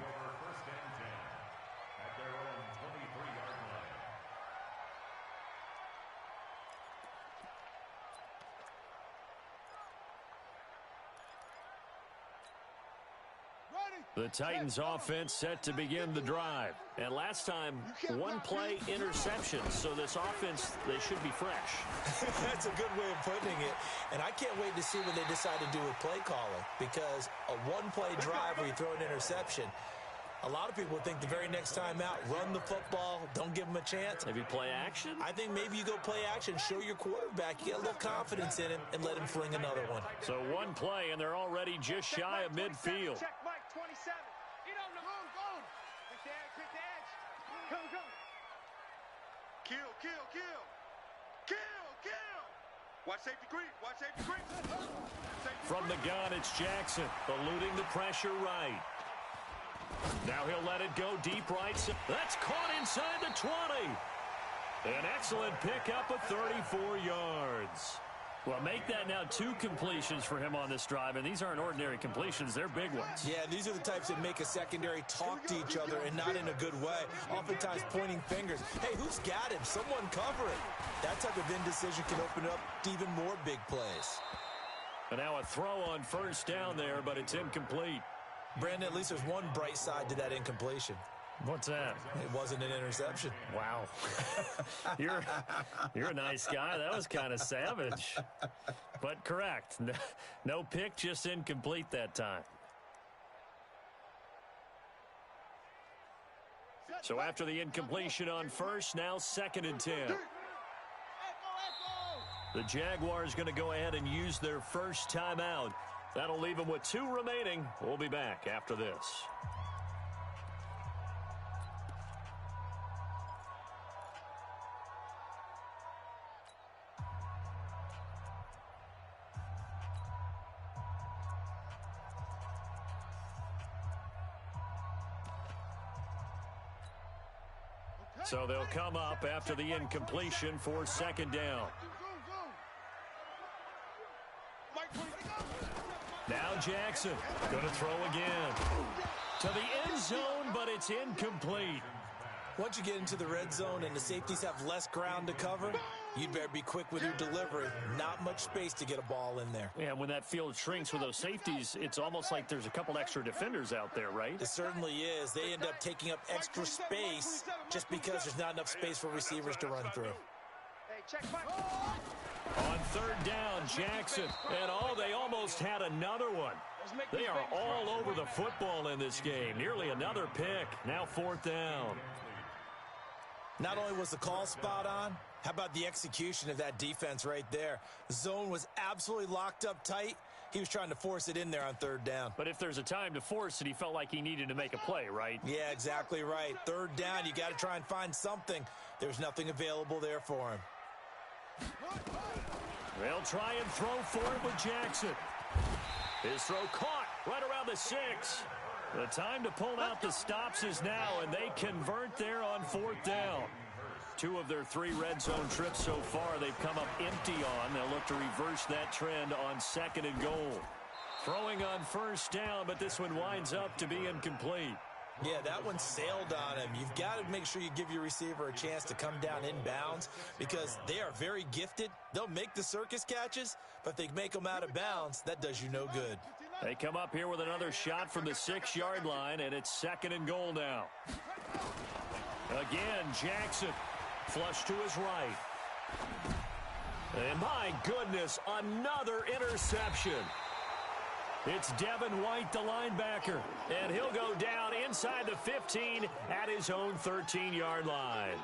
The Titans offense set to begin the drive. And last time, one play interception. So this offense, they should be fresh. That's a good way of putting it. And I can't wait to see what they decide to do with play calling. Because a one-play drive where you throw an interception, a lot of people think the very next time out, run the football, don't give them a chance. Maybe play action? I think maybe you go play action, show your quarterback, you get a little confidence in him, and let him fling another one. So one play, and they're already just shy of midfield. Check Mike 27. You don't know. Go. Quick the edge. Go. Kill. Watch safety green. From the gun, it's Jackson, eluding the pressure right. Now he'll let it go deep right. That's caught inside the 20. An excellent pickup of 34 yards. Well, make that now 2 completions for him on this drive, and these aren't ordinary completions. They're big ones. Yeah, these are the types that make a secondary talk to each other and not in a good way. Oftentimes pointing fingers. Hey, who's got him? Someone cover it. That type of indecision can open up to even more big plays. And now a throw on first down there, but it's incomplete. Brandon, at least there's one bright side to that incompletion. What's that? It wasn't an interception. Wow. You're a nice guy. That was kind of savage. But correct. No pick, just incomplete that time. So after the incompletion on first, now 2nd and 10. The Jaguars going to go ahead and use their first timeout. That'll leave them with 2 remaining. We'll be back after this. So they'll come up after the incompletion for 2nd down. Now Jackson going to throw again. To the end zone, but it's incomplete. Once you get into the red zone and the safeties have less ground to cover, you'd better be quick with your delivery. Not much space to get a ball in there. Yeah, when that field shrinks with those safeties, it's almost like there's a couple extra defenders out there, right? It certainly is. They end up taking up extra space just because there's not enough space for receivers to run through. Hey, check Mike. On 3rd down, Jackson. And they almost had another one. They are all over the football in this game. Nearly another pick. Now 4th down. Not only was the call spot on, how about the execution of that defense right there? The zone was absolutely locked up tight. He was trying to force it in there on 3rd down. But if there's a time to force it, he felt like he needed to make a play, right? Yeah, exactly right. 3rd down, you got to try and find something. There's nothing available there for him. They'll try and throw for it with Jackson. His throw caught right around the 6. The time to pull out the stops is now, and they convert there on 4th down. 2 of their 3 red zone trips so far they've come up empty on. They'll look to reverse that trend on 2nd and goal. Throwing on 1st down, but this one winds up to be incomplete. Yeah, that one sailed on him. You've got to make sure you give your receiver a chance to come down inbounds because they are very gifted. They'll make the circus catches, but if they make them out of bounds, that does you no good. They come up here with another shot from the 6-yard line, and it's 2nd and goal now. Again, Jackson. Flush to his right. And my goodness, another interception. It's Devin White, the linebacker, and he'll go down inside the 15 at his own 13-yard line.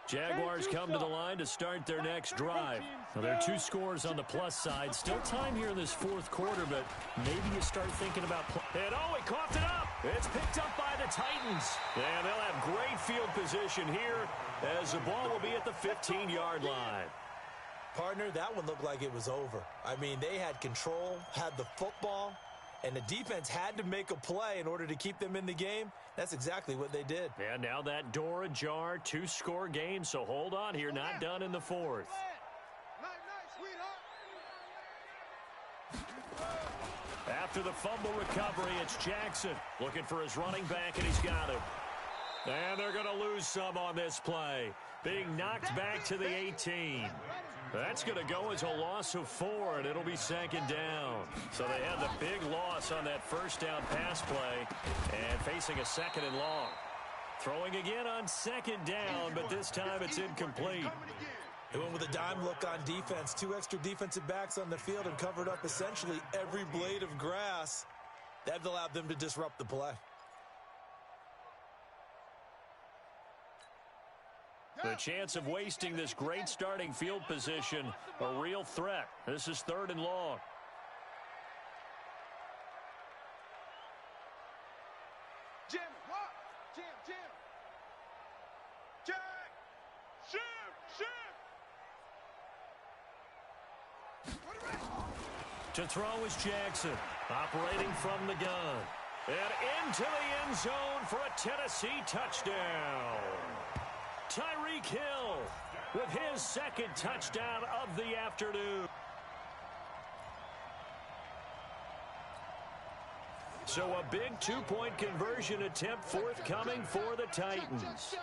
Jaguars come to the line to start their next drive. Now, there are 2 scores on the plus side. Still time here in this 4th quarter, but maybe you start thinking about... And oh, he coughed it up. It's picked up by the Titans. And they'll have great field position here as the ball will be at the 15-yard line. Partner, that one looked like it was over. I mean, they had control, had the football, and the defense had to make a play in order to keep them in the game. That's exactly what they did. And now that door ajar, 2-score game, so hold on here, not done in the 4th. After the fumble recovery, it's Jackson looking for his running back, and he's got him. And they're going to lose some on this play, being knocked back to the 18. That's going to go as a loss of 4, and it'll be 2nd down. So they had the big loss on that 1st down pass play and facing a 2nd and long. Throwing again on 2nd down, but this time it's incomplete. They went with a dime look on defense. 2 extra defensive backs on the field and covered up essentially every blade of grass. That allowed them to disrupt the play. The chance of wasting this great starting field position, a real threat. This is 3rd and long. Jim, what? Jim. Jack! Shim! To throw is Jackson, operating from the gun. And into the end zone for a Tennessee touchdown. Tyreek Hill with his 2nd touchdown of the afternoon. So a big 2-point conversion attempt forthcoming for the Titans.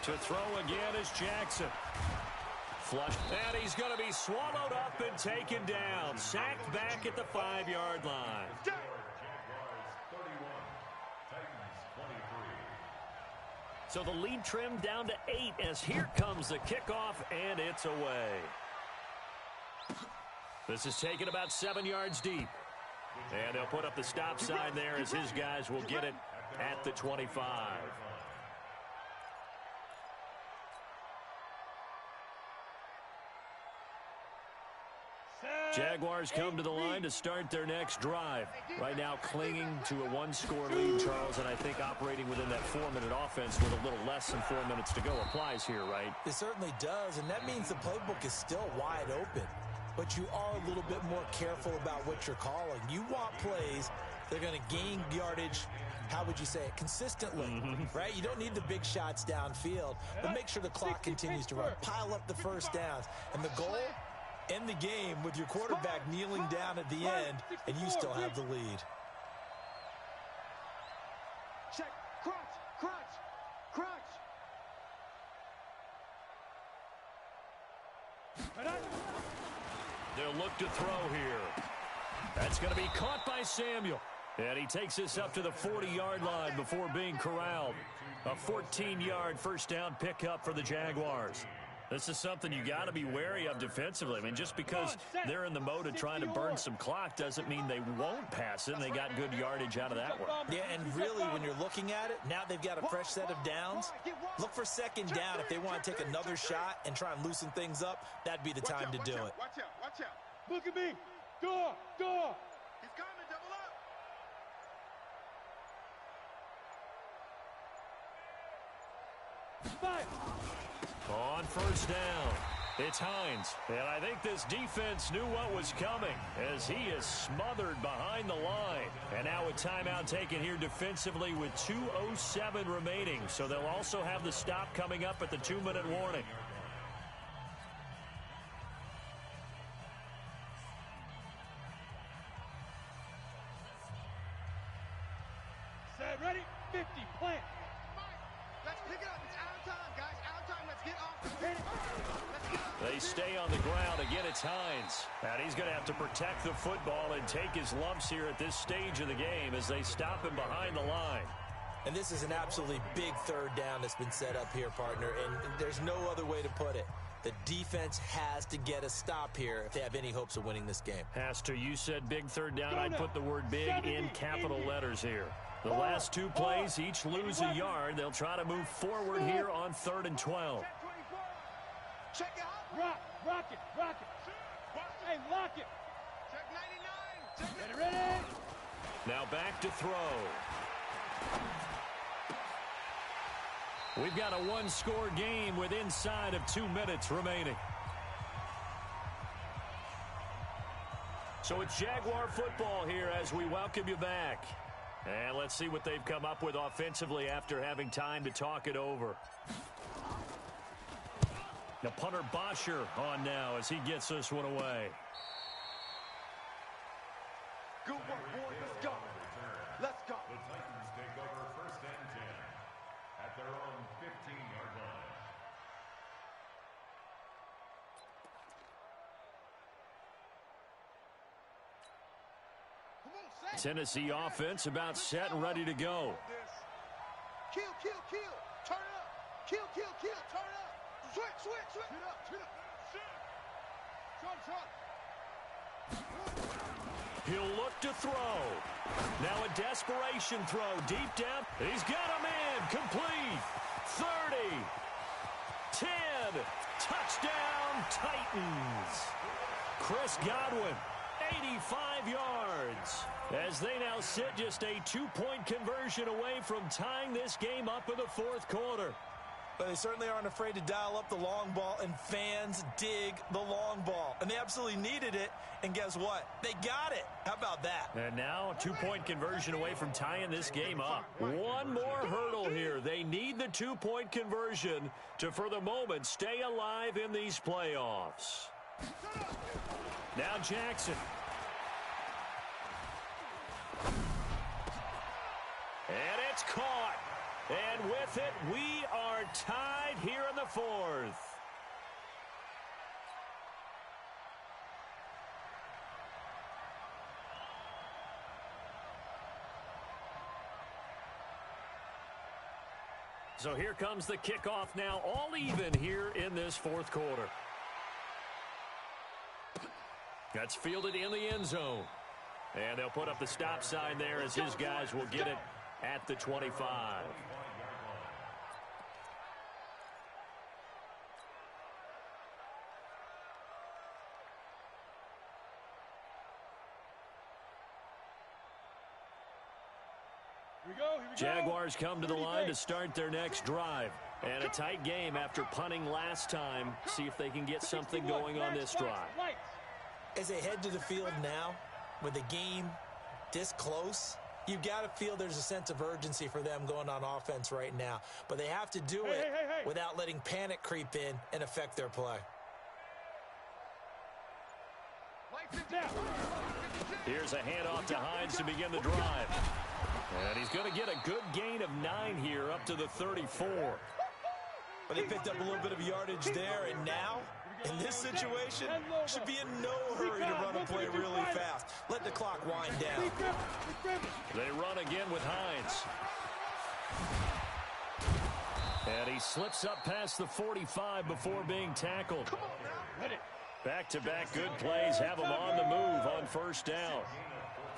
To throw again is Jackson. Flush, and he's going to be swallowed up and taken down. Sacked back at the 5-yard line. So the lead trimmed down to 8 as here comes the kickoff, and it's away. This is taken about 7 yards deep. And they'll put up the stop sign there as his guys will get it at the 25. Jaguars come to the line to start their next drive. Right now clinging to a 1-score lead, Charles, and I think operating within that 4-minute offense with a little less than 4 minutes to go applies here, right? It certainly does, and that means the playbook is still wide open. But you are a little bit more careful about what you're calling. You want plays that are going to gain yardage, how would you say it, consistently, right? You don't need the big shots downfield, but make sure the clock continues to run. Pile up the 1st downs. And the goal, end the game with your quarterback kneeling down at the end, and you still have the lead. Check. Crunch. They'll look to throw here. That's going to be caught by Samuel. And he takes this up to the 40-yard line before being corralled. A 14-yard 1st down pickup for the Jaguars. This is something you got to be wary of defensively. I mean, just because they're in the mode of trying to burn some clock doesn't mean they won't pass it, and they got good yardage out of that one. Yeah, and really, when you're looking at it, now they've got a fresh set of downs. Look for second down if they want to take another shot and try and loosen things up. That'd be the time to do it. Watch out, watch out. Look at me. Door. He's coming, double up. Five. On first down, it's Hines. And I think this defense knew what was coming as he is smothered behind the line. And now a timeout taken here defensively with 2:07 remaining. So they'll also have the stop coming up at the 2-minute warning. Set, ready, 50, plant. Let's pick it up. It's out of time, guys. Out of time. Let's get off the pitch. Let's get off. They stay on the ground. Again, it's Hines. And he's going to have to protect the football and take his lumps here at this stage of the game as they stop him behind the line. And this is an absolutely big third down that's been set up here, partner, and there's no other way to put it. The defense has to get a stop here if they have any hopes of winning this game. Has to. You said big third down. I'd put the word big in capital letters here. The last two plays each lose a yard. They'll try to move forward here on 3rd and 12. Check it out. Rock it. Hey, lock it. Check 99. Check it. Ready. Now back to throw. We've got a one-score game with inside of 2 minutes remaining. So it's Jaguar football here as we welcome you back. And let's see what they've come up with offensively after having time to talk it over. Now punter Bosher on now as he gets this one away. Good work, boys. Let's go. Let's go. The Titans take over 1st and 10 at their own 15-yard line. Come on, Sam. Tennessee offense about set and ready to go. Kill. Turn up. Kill. Turn up. Switch. Get up. Trot. He'll look to throw. Now a desperation throw deep down. He's got a man complete. 30. 10. Touchdown Titans. Chris Godwin, 85 yards. As they now sit just a 2-point conversion away from tying this game up in the 4th quarter. But they certainly aren't afraid to dial up the long ball, and fans dig the long ball. And they absolutely needed it, and guess what? They got it. How about that? And now a 2-point conversion away from tying this game up. One more hurdle here. They need the 2-point conversion to, for the moment, stay alive in these playoffs. Now Jackson. And it's caught. And with it, we are tied here in the 4th. So here comes the kickoff now, all even here in this 4th quarter. That's fielded in the end zone. And they'll put up the stop sign there as his guys will get it at the 25. Here we go. Jaguars come to the line to start their next drive. And a tight game after punting last time. See if they can get something going on this drive. As they head to the field now, with the game this close, you've got to feel there's a sense of urgency for them going on offense right now. But they have to do it without letting panic creep in and affect their play. Here's a handoff to Hines to begin the drive. And he's going to get a good gain of 9 here up to the 34. But they picked up a little bit of yardage there, and now, in this situation, should be in no hurry to run a play really fast. Let the clock wind down. They run again with Hines. And he slips up past the 45 before being tackled. Come on now. Hit it. Back-to-back good plays have him on the move on first down.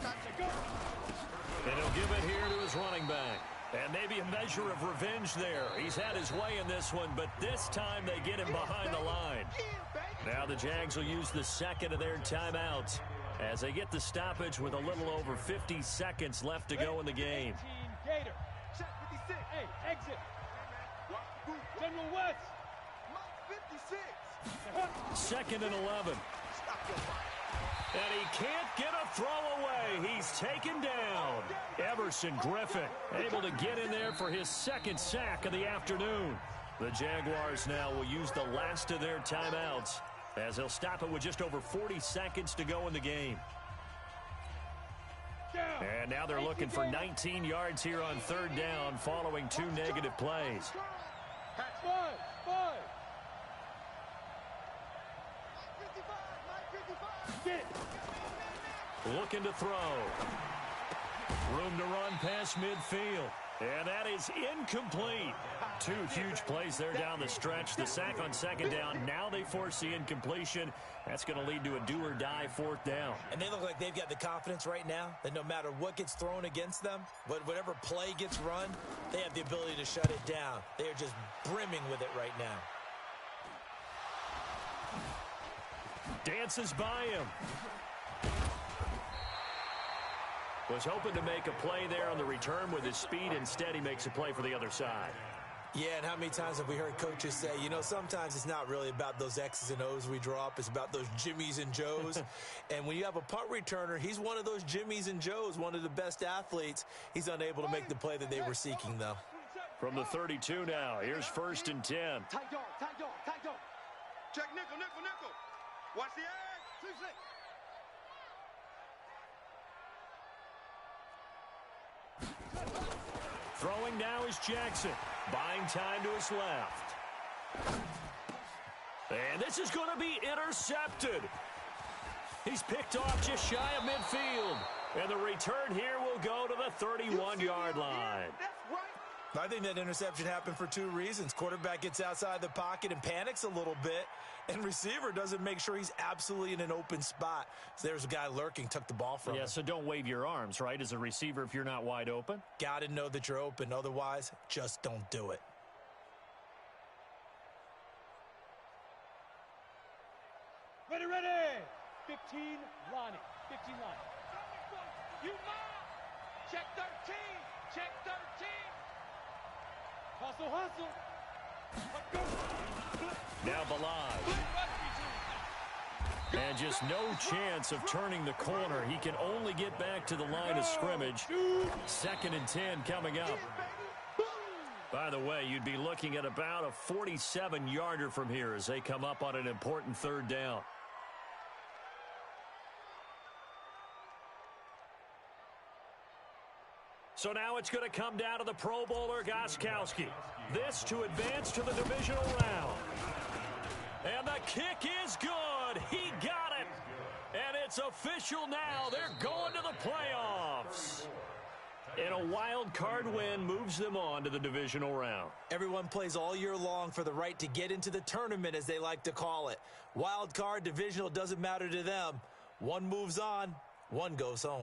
And he'll give it here to his running back. And maybe a measure of revenge there. He's had his way in this one, but this time they get him behind the line. Now the Jags will use the second of their timeouts as they get the stoppage with a little over 50 seconds left to go in the game. 18 Gator. Check 56. Hey, exit. Watch the boot. General West. Mike 56. Second and 11. Stop your body. And he can't get a throw away. He's taken down. Everson Griffin able to get in there for his second sack of the afternoon. The Jaguars now will use the last of their timeouts as they'll stop it with just over 40 seconds to go in the game. And now they're looking for 19 yards here on third down following two negative plays. Five. Get. Looking to throw. Room to run past midfield. And that is incomplete. Two huge plays there down the stretch. The sack on second down. Now they force the incompletion. That's going to lead to a do-or-die fourth down. And they look like they've got the confidence right now that no matter what gets thrown against them, whatever play gets run, they have the ability to shut it down. They are just brimming with it right now. Dances by him. Was hoping to make a play there on the return with his speed. Instead, he makes a play for the other side. Yeah, and how many times have we heard coaches say, you know, sometimes it's not really about those X's and O's we draw up. It's about those Jimmies and Joes. And when you have a punt returner, he's one of those Jimmies and Joes, one of the best athletes. He's unable to make the play that they were seeking, though. From the 32 now, here's first and 10. Tight dog. Check nickel. Watch the edge. Throwing now is Jackson. Buying time to his left. And this is going to be intercepted. He's picked off just shy of midfield. And the return here will go to the 31-yard line. That's right. I think that interception happened for two reasons. Quarterback gets outside the pocket and panics a little bit, and receiver doesn't make sure he's absolutely in an open spot. So there's a guy lurking, took the ball from him. Yeah, so don't wave your arms, right, as a receiver if you're not wide open. Got to know that you're open. Otherwise, just don't do it. Ready. 15 Lonnie. 15 Lonnie. You mom. Check 13. Check 13. Hustle. Now Balaj. And just no chance of turning the corner. He can only get back to the line of scrimmage. Second and 10 coming up. By the way, you'd be looking at about a 47-yarder from here as they come up on an important third down. So now it's going to come down to the Pro Bowler Gostkowski. This to advance to the divisional round. And the kick is good. He got it. And it's official now. They're going to the playoffs. And a wild card win moves them on to the divisional round. Everyone plays all year long for the right to get into the tournament, as they like to call it. Wild card, divisional, doesn't matter to them. One moves on, one goes home.